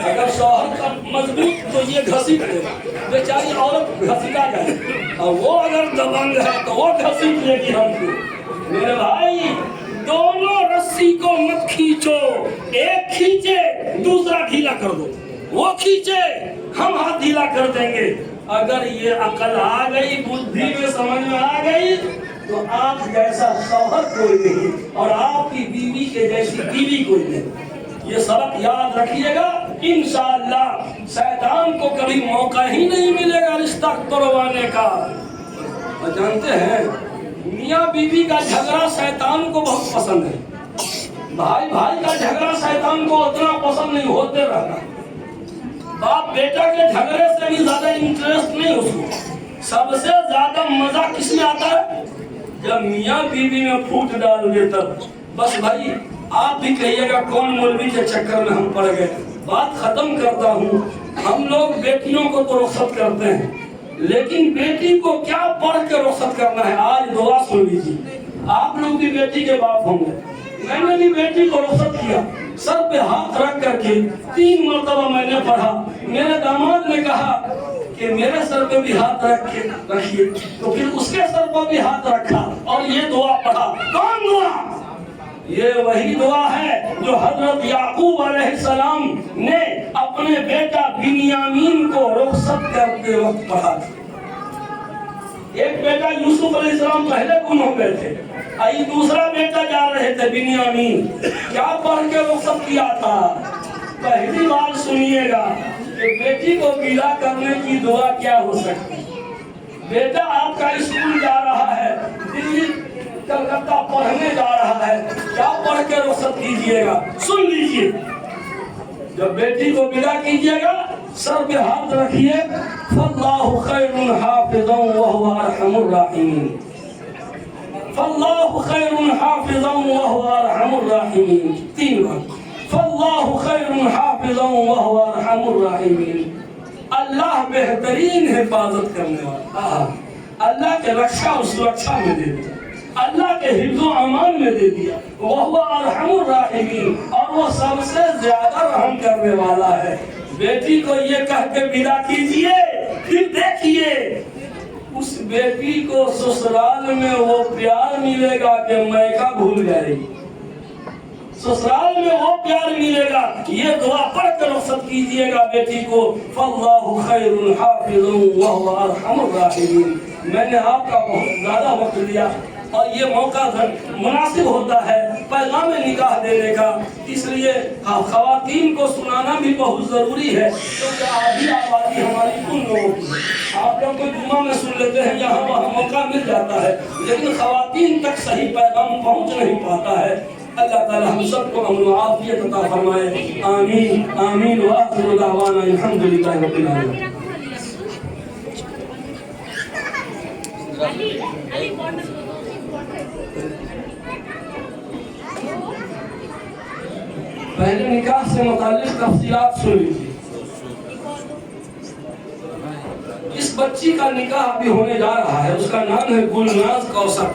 اگر شوہر کا مضبوط تو یہ گھسیٹ لے گا، بیچاری عورت گھسیٹا جائے، اور وہ اگر دبنگ ہے تو وہ گھسیٹ لے گی ہم کو۔ میرے بھائی دونوں رسی کو مت کھینچو، ایک کھینچے دوسرا ڈھیلا کر دو، وہ کھینچے ہم ہاتھ ڈھیلا کر دیں گے۔ اگر یہ عقل آ گئی، بدھی میں سمجھ میں آ گئی تو آپ جیسا شوہر کوئی نہیں اور آپ کی بیوی کے جیسی بیوی کوئی نہیں۔ یہ سبق یاد رکھیے گا، انشاءاللہ شیطان کو کبھی موقع ہی نہیں ملے گا رشتہ توڑوانے کا۔ اور جانتے ہیں میاں بیوی کا جھگڑا شیطان کو بہت پسند ہے، بھائی بھائی کا جھگڑا شیطان کو اتنا پسند نہیں، ہوتے رہتا۔ باپ بیٹا کے جھگڑے سے بھی زیادہ انٹرسٹ نہیں اس کو، سب سے زیادہ مزہ کس میں آتا ہے؟ جب میاں بیوی میں پھوٹ ڈال دے تب۔ بس بھائی آپ بھی کہیے گا کون مولوی کے چکر میں ہم پڑ گئے۔ بات ختم کرتا ہوں، ہم لوگ بیٹیوں کو تو رخصت کرتے ہیں، لیکن بیٹی کو کیا پڑھ کے رخصت کرنا ہے؟ آج دعا سن لیجیے، آپ لوگ بھی بیٹی کے باپ ہوں گے، میں نے بھی بیٹی کو رخصت کیا، سر پہ ہاتھ رکھ کر کے 3 مرتبہ میں نے پڑھا۔ میرے داماد نے کہا کہ میرے سر پہ بھی ہاتھ رکھ کے رکھیے، تو پھر اس کے سر پہ بھی ہاتھ رکھا اور یہ دعا پڑھا۔ کون دعا؟ یہ وہی دعا ہے جو حضرت یعقوب علیہ السلام نے اپنے بیٹا بنیامین کو رخصت کرتے وقت پڑھا تھا۔ ایک بیٹا یوسف علیہ السلام پہلے گم ہو گئے تھے، ابھی دوسرا بیٹا جا رہے تھے بنیامین، کیا پڑھ کے رخصت کیا تھا؟ پہلی بار سنیے گا کہ بیٹی کو ودا کرنے کی دعا کیا ہو سکتی۔ بیٹا آپ کا اسکول جا رہا ہے، دلی کلکتہ پڑھنے جا رہا ہے، کیا پڑھ کے رخصت کیجئے گا؟ سن لیجئے، جب بیٹی کو ودا کیجئے گا سر پہ ہاتھ رکھیے، فاللہ خیر حافظا وہو ارحم الراحمین، فاللہ خیر حافظا وہو ارحم الراحمین، 3 بار، فاللہ خیر حافظا وہو ارحم الراحمین۔ اللہ بہترین حفاظت کرنے والا، اللہ کے رکشا اور سرکشا میں دے دیا، اللہ کے حفظ و امان میں دے دیا، وہ ارحم الراحمین، اور وہ سب سے زیادہ رحم کرنے والا ہے۔ بیٹی کو یہ کہہ کے ودا کیجئے، پھر دیکھیے اس بیٹی کو سسرال میں وہ پیار ملے گا کہ میکہ بھول جائے گی، سسرال میں وہ پیار ملے گا۔ یہ دعا پڑھ کر رخصت کیجئے گا بیٹی کو، فاللہ خیر حافظ وہو ارحم الراحمین۔ میں نے آپ کا بہت زیادہ وقت لیا اور یہ موقع مناسب ہوتا ہے پیغام نکاح دینے کا، اس لیے خواتین کو سنانا بھی بہت ضروری ہے، کیونکہ آدھی آبادی ہماری ان لوگوں کی ہے۔ آپ لوگ کو جمعہ میں سن لیتے ہیں، یہاں وہاں موقع مل جاتا ہے، لیکن خواتین تک صحیح پیغام پہنچ نہیں پاتا ہے۔ اللہ تعالی ہم سب کو امن و عافیت عطا فرمائے، آمین آمین، وآخر دعوانا الحمدللہ رب العالمین۔ پہلے نکاح سے متعلق تفصیلات سن لیجیے۔ اس بچی کا نکاح ابھی ہونے جا رہا ہے، اس کا نام ہے گلناز کوثر،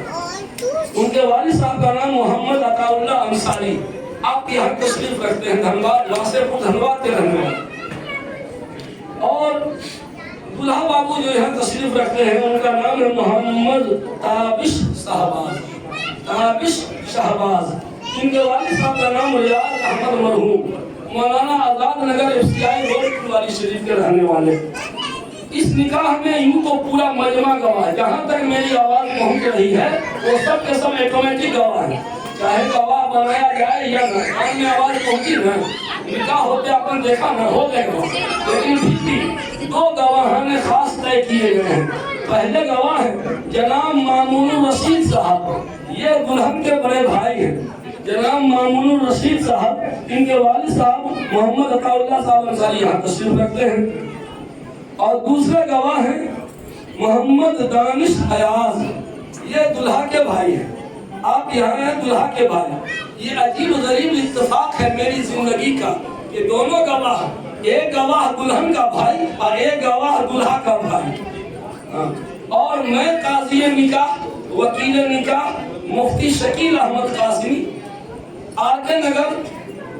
ان کے والد صاحب کا نام محمد عطا اللہ انصاری، آپ یہاں تشریف رکھتے ہیں، دھنباد واسطے پور دھنباد کے رہنے والے، اور دلہا بابو جو یہاں تشریف رکھتے ہیں ان کا نام ہے محمد تابش شہباز، تابش شہباز، ان کے والد صاحب کا نام ریاض احمد مرحوم، مولانا آزاد نگر افسیائی روڈ والی شریف کے رہنے والے۔ اس نکاح میں یوں تو پورا مجمع گواہ ہے، جہاں تک میری آواز پہنچ رہی ہے وہ سب کے سب ایٹومیٹک گواہ ہیں، چاہے گواہ بنایا جائے یا نہ، کان میں آواز پہنچی نا، نکاح ہوتے اپن دیکھا نہ ہو گئے گواہ، لیکن پھر بھی 2 گواہان خاص طے کیے گئے ہیں۔ پہلے گواہ ہیں جناب مامون الرشید صاحب، یہ دلہن کے بڑے بھائی ہیں، جناب مامون الرشید صاحب، ان کے والد صاحب محمد عطا اللہ صاحب انصاری یہاں تشریف رکھتے ہیں، اور دوسرے گواہ ہیں محمد دانش ایاز، یہ دلہا کے بھائی ہیں، آپ یہاں ہیں دلہا کے بھائی۔ یہ عجیب و غریب اتفاق ہے میری زندگی کا کہ دونوں گواہ، ایک گواہ دلہن کا بھائی اور ایک گواہ دلہا کا بھائی، اور میں قاضی نکاح وکیل نکاح مفتی شکیل احمد قاسمی، آر کے نگر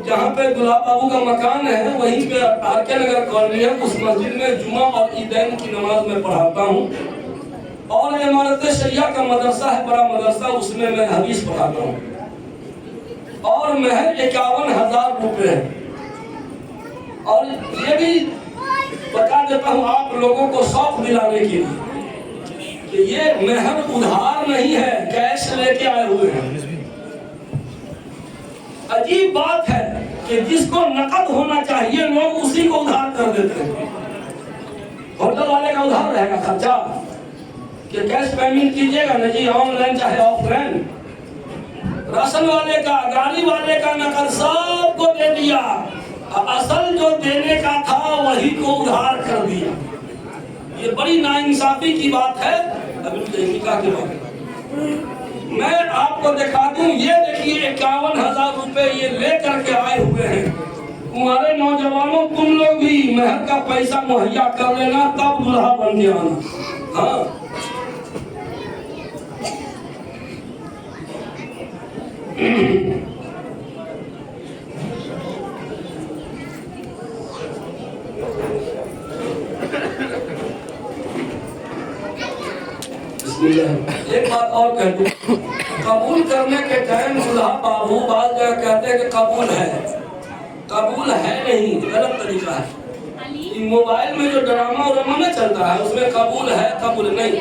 جہاں پہ دلہا بابو کا مکان ہے وہیں پہ آر کے نگر کالونی ہے، اس مسجد میں جمعہ اور عیدین کی نماز میں پڑھاتا ہوں، اور عمارت شریعہ کا مدرسہ ہے، بڑا مدرسہ، اس میں میں حدیث پڑھاتا ہوں، اور محض 51,000 روپے ہے۔ اور یہ بھی بتا دیتا ہوں آپ لوگوں کو شوق دلانے کے لیے کہ یہ محض ادھار نہیں ہے، کیش لے کے آئے ہوئے ہیں۔ عجیب بات ہے کہ جس کو نقد ہونا چاہیے لوگ اسی کو ادھار کر دیتے ہیں۔ ہوٹل والے کا ادھار رہے گا خرچہ کہ کیش پیمنٹ کیجئے گا نا جی، آن لائن چاہے آف لائن۔ راشن والے کا، گاڑی والے کا نقد سب کو دے دیا، اصل جو دینے کا تھا وہی کو ادھار کر دیا۔ یہ بڑی ناانصافی کی بات ہے۔ ابھی نکاح کے بات میں آپ کو دکھا دوں، یہ دیکھیے 51,000 روپے یہ لے کر کے آئے ہوئے ہیں۔ تمہارے نوجوانوں تم لوگ بھی مہر کا پیسہ مہیا کر لینا، تب دلہا بن کے آنا۔ ہاں ایک بات اور کہہ دوں، قبول کرنے کے ٹائم دلہا بابو بعض جگہ کہتے ہیں کہ قبول ہے نہیں، غلط طریقہ ہے۔ موبائل میں جو ڈرامہ ورامہ میں چلتا ہے اس میں قبول ہے، قبول نہیں،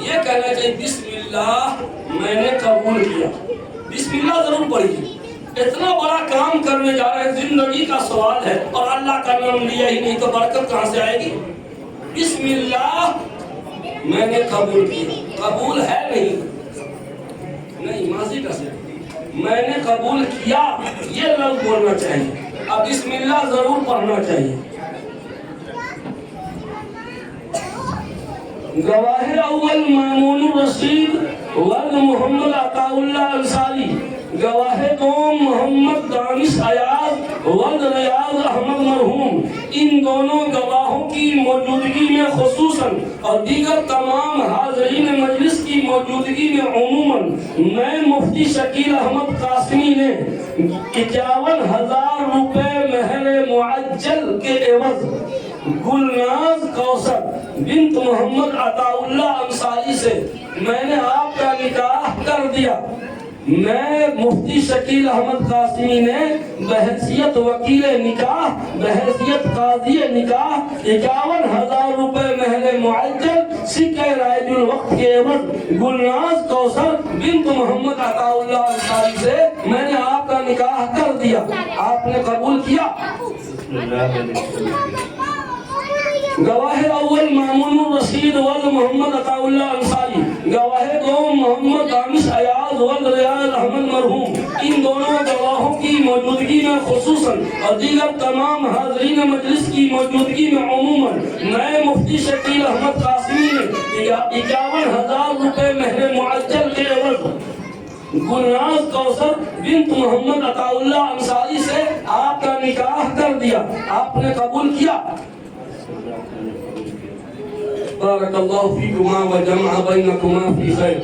یہ کہنا چاہیے بسم اللہ میں نے قبول کیا، بسم اللہ ضرور پڑھیے۔ اتنا بڑا کام کرنے جا رہے ہیں، زندگی کا سوال ہے، اور اللہ کا نام لیا ہی نہیں تو برکت کہاں سے آئے گی؟ بسم اللہ میں نے قبول کیا، قبول ہے نہیں ماضی کا سے میں نے قبول کیا یہ لفظ بولنا چاہیے، اب بسم اللہ ضرور پڑھنا چاہیے۔ گواہ اول مامون الرشید ولد محمد عطا اللہ انصاری، گواہ دوم محمد دانش ایاز ولد ریاض احمد مرحوم، ان دونوں گواہوں کی موجودگی میں خصوصاً اور دیگر تمام حاضرین مجلس کی موجودگی میں عموماً میں مفتی شکیل احمد قاسمی نے 51,000 روپے مہر معجل کے عوض گلناز کوثر بنت محمد عطا اللہ انصاری سے میں نے آپ کا نکاح کر دیا۔ میں مفتی شکیل احمد قاسمی نے بحیثیت وکیل نکاح، بحیثیت قاضی نکاح 51,000 روپے مہر معجل سکہ رائج الوقت کے عوض گلناز کوثر بنت محمد عطا اللہ انصاری سے میں نے آپ کا نکاح کر دیا، آپ نے قبول کیا؟ گواہ اول مامون الرشید ولد محمد عطا اللہ انصاری، گواہ دوم محمد دانش ایاز ولد ریاض احمد مرحوم، ان دونوں گواہوں کی موجودگی میں خصوصاً اور دیگر تمام حاضرین مجلس کی موجودگی میں عموماً میں مفتی شکیل احمد قاسمی نے 51,000 روپے مہر معجل کے عوض گلناز کوثر بنت محمد عطا اللہ انصاری سے آپ کا نکاح کر دیا، آپ نے قبول کیا؟ بارک اللہ فیکما وجمع بینکما فی خیر۔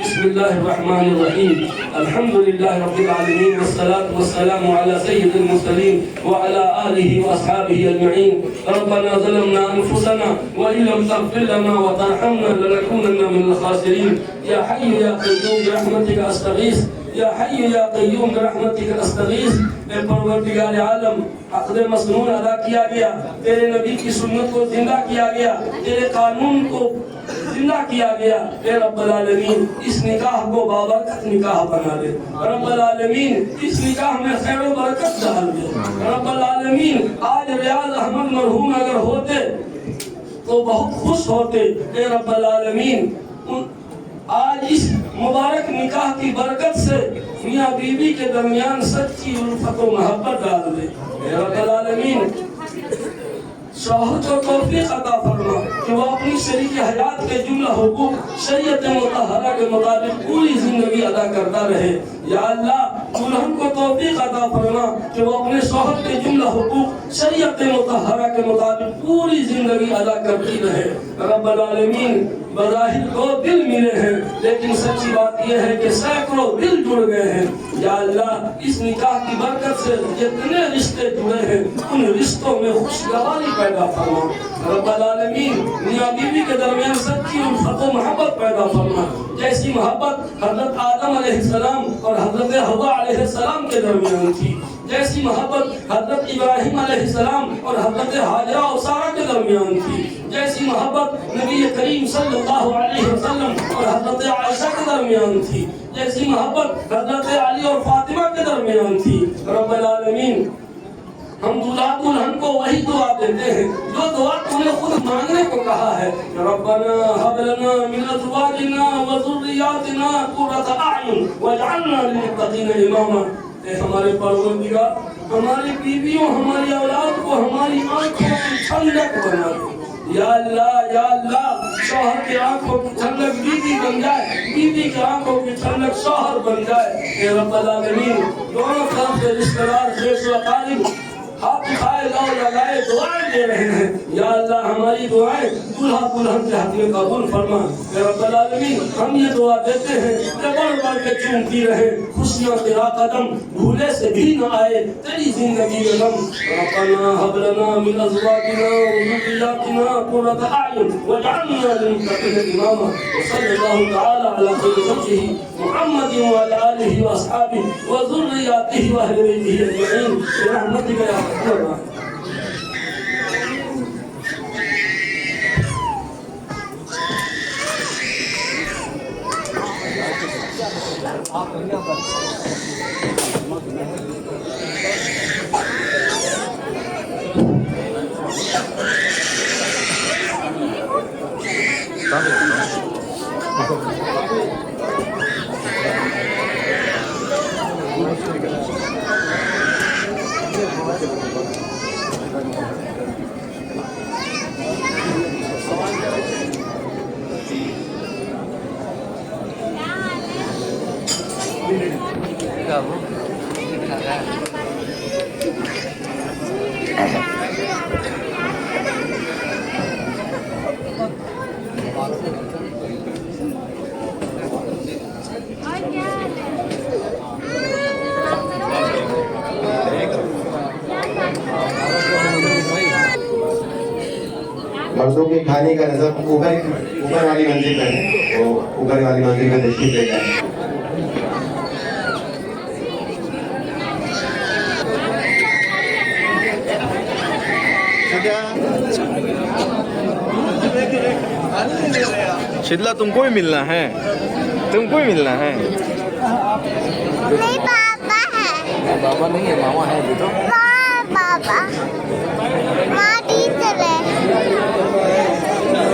بسم اللہ الرحمن الرحیم، الحمدللہ رب العالمین والصلاة والسلام علی سید المرسلین وعلی آلہ واصحابہ اجمعین۔ ربنا ظلمنا انفسنا وان لم تغفر لنا وترحمنا لنکونن من الخاسرین۔ یا حی یا قیوم برحمتک استغیث، یا حی یا قیوم برحمتک استغیث۔ اے پروردگار عالم، عقد مسنون ادا کیا گیا، تیرے نبی کی سنت کو زندہ کیا گیا، تیرے قانون کو زندہ کیا گیا، اے رب العالمین اس نکاح کو بابرکت نکاح بنا دے، رب العالمین اس نکاح میں خیر و برکت ڈال دے، رب العالمین آج ریاض احمد مرحوم اگر ہوتے تو بہت خوش ہوتے، اے رب العالمین آج اس مبارک نکاح کی برکت سے میاں بیوی کے درمیان سچی الفت و محبت ڈال دے، اے رب العالمین شوہر کو توفیق عطا فرما کہ وہ اپنی شریک حیات کے جملہ حقوق شریعت مطہرہ کے مطابق پوری زندگی ادا کرتا رہے۔ یا اللہ دلہن کو توفیق عطا فرما کہ وہ اپنے شوہر کے جملہ حقوق شریعت مطہرہ کے مطابق پوری زندگی ادا کرتی رہے۔ رب العالمین بظاہر کو دل ملے ہیں لیکن سچی بات یہ ہے کہ سینکڑوں دل جڑ گئے ہیں۔ یا اللہ اس نکاح کی برکت سے جتنے رشتے جڑے ہیں ان رشتوں میں خوشگواری پیدا فرما۔ رب العالمین میاں بیوی کے درمیان سچی الفت و محبت پیدا فرما، جیسی محبت حضرت آدم علیہ السلام اور حضرت حوا علیہ السلام کے درمیان تھی، جیسی محبت حضرت ابراہیم علیہ السلام اور حضرت حاجرہ اور سارہ کے درمیان تھی، جیسی محبت نبی کریم صلی اللہ علیہ وسلم اور حضرت عائشہ کے درمیان تھی، جیسی محبت حضرت علی اور فاطمہ کے درمیان تھی۔ رب العالمین ہم دلہن کو وہی دعا دیتے ہیں جو دعا تو نے خود مانگنے کو کہا ہے، ربنا هب لنا من ازواجنا وذرياتنا قرة اعین واجعلنا للمتقین اماما۔ اے ہمارے پروردگار ہماری بیویوں ہماری اولاد کو ہماری آنکھوں کی ٹھنڈک بنا دے۔ یا اللہ شوہر کی آنکھوں کی ٹھنڈک بیوی بن جائے، بیوی کی آنکھوں کی ٹھنڈک شوہر بن جائے۔ اے رب العالمین دونوں طرف سے رشتہ دار خیش و اقارب ہاتھ اٹھائے لاؤ لگائے دعائیں دے رہے ہیں۔ یا اللہ ہماری دعائیں دلہا دلہن کے حق میں قبول فرما۔ اے رب العالمین ہم یہ دعا دیتے ہیں کہ بڑھ بڑھ کے چومتی رہے، خوشیاں تیرا قدم بھولے سے بھی نہ آئے تیری زندگی میں غم۔ ربنا هب لنا من ازواجنا وذرياتنا قرة اعین واجعلنا للمتقین اماما۔ وصلی اللہ تعالی علی خیر خلقہ محمد وعلی آلہ واصحابہ وذریاتہ واہل بیتہ اجمعین برحمتک یا ارحم الراحمین۔ مردوں کے کھانے کا نظم اوپر والی منزل پر ہے، وہ اوپر والی منزل میں تشریف لے جائیں۔ شدلا تم کو بھی ملنا ہے، تم کو بھی ملنا ہے۔ نہیں پاپا ہے، بابا نہیں ہے، ماما ہے بیٹا۔ پاپا ماں ٹیچر ہے،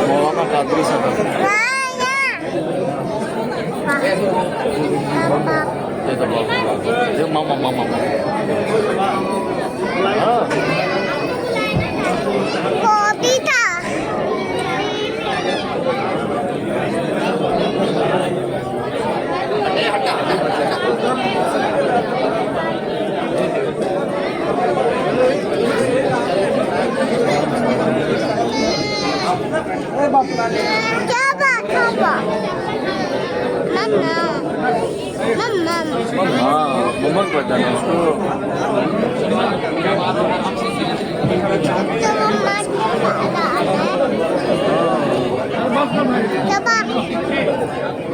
مولانا قادری صاحب ماما ماما وہ بھی تھا۔ کیا بات پاپا؟ مما کو بتانا اس کو۔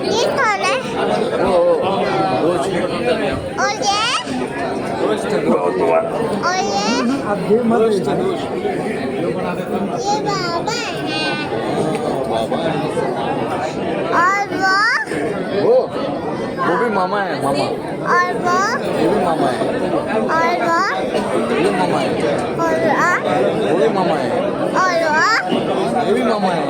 یہ کون ہے؟ اور یہ بابا ہے، اور وہ بھی ماما ہے، ماما اور یہ بھی ماما ہے، یہ بھی ماما ہے، اور وہ بھی ماما ہے، اور یہ بھی ماما ہے۔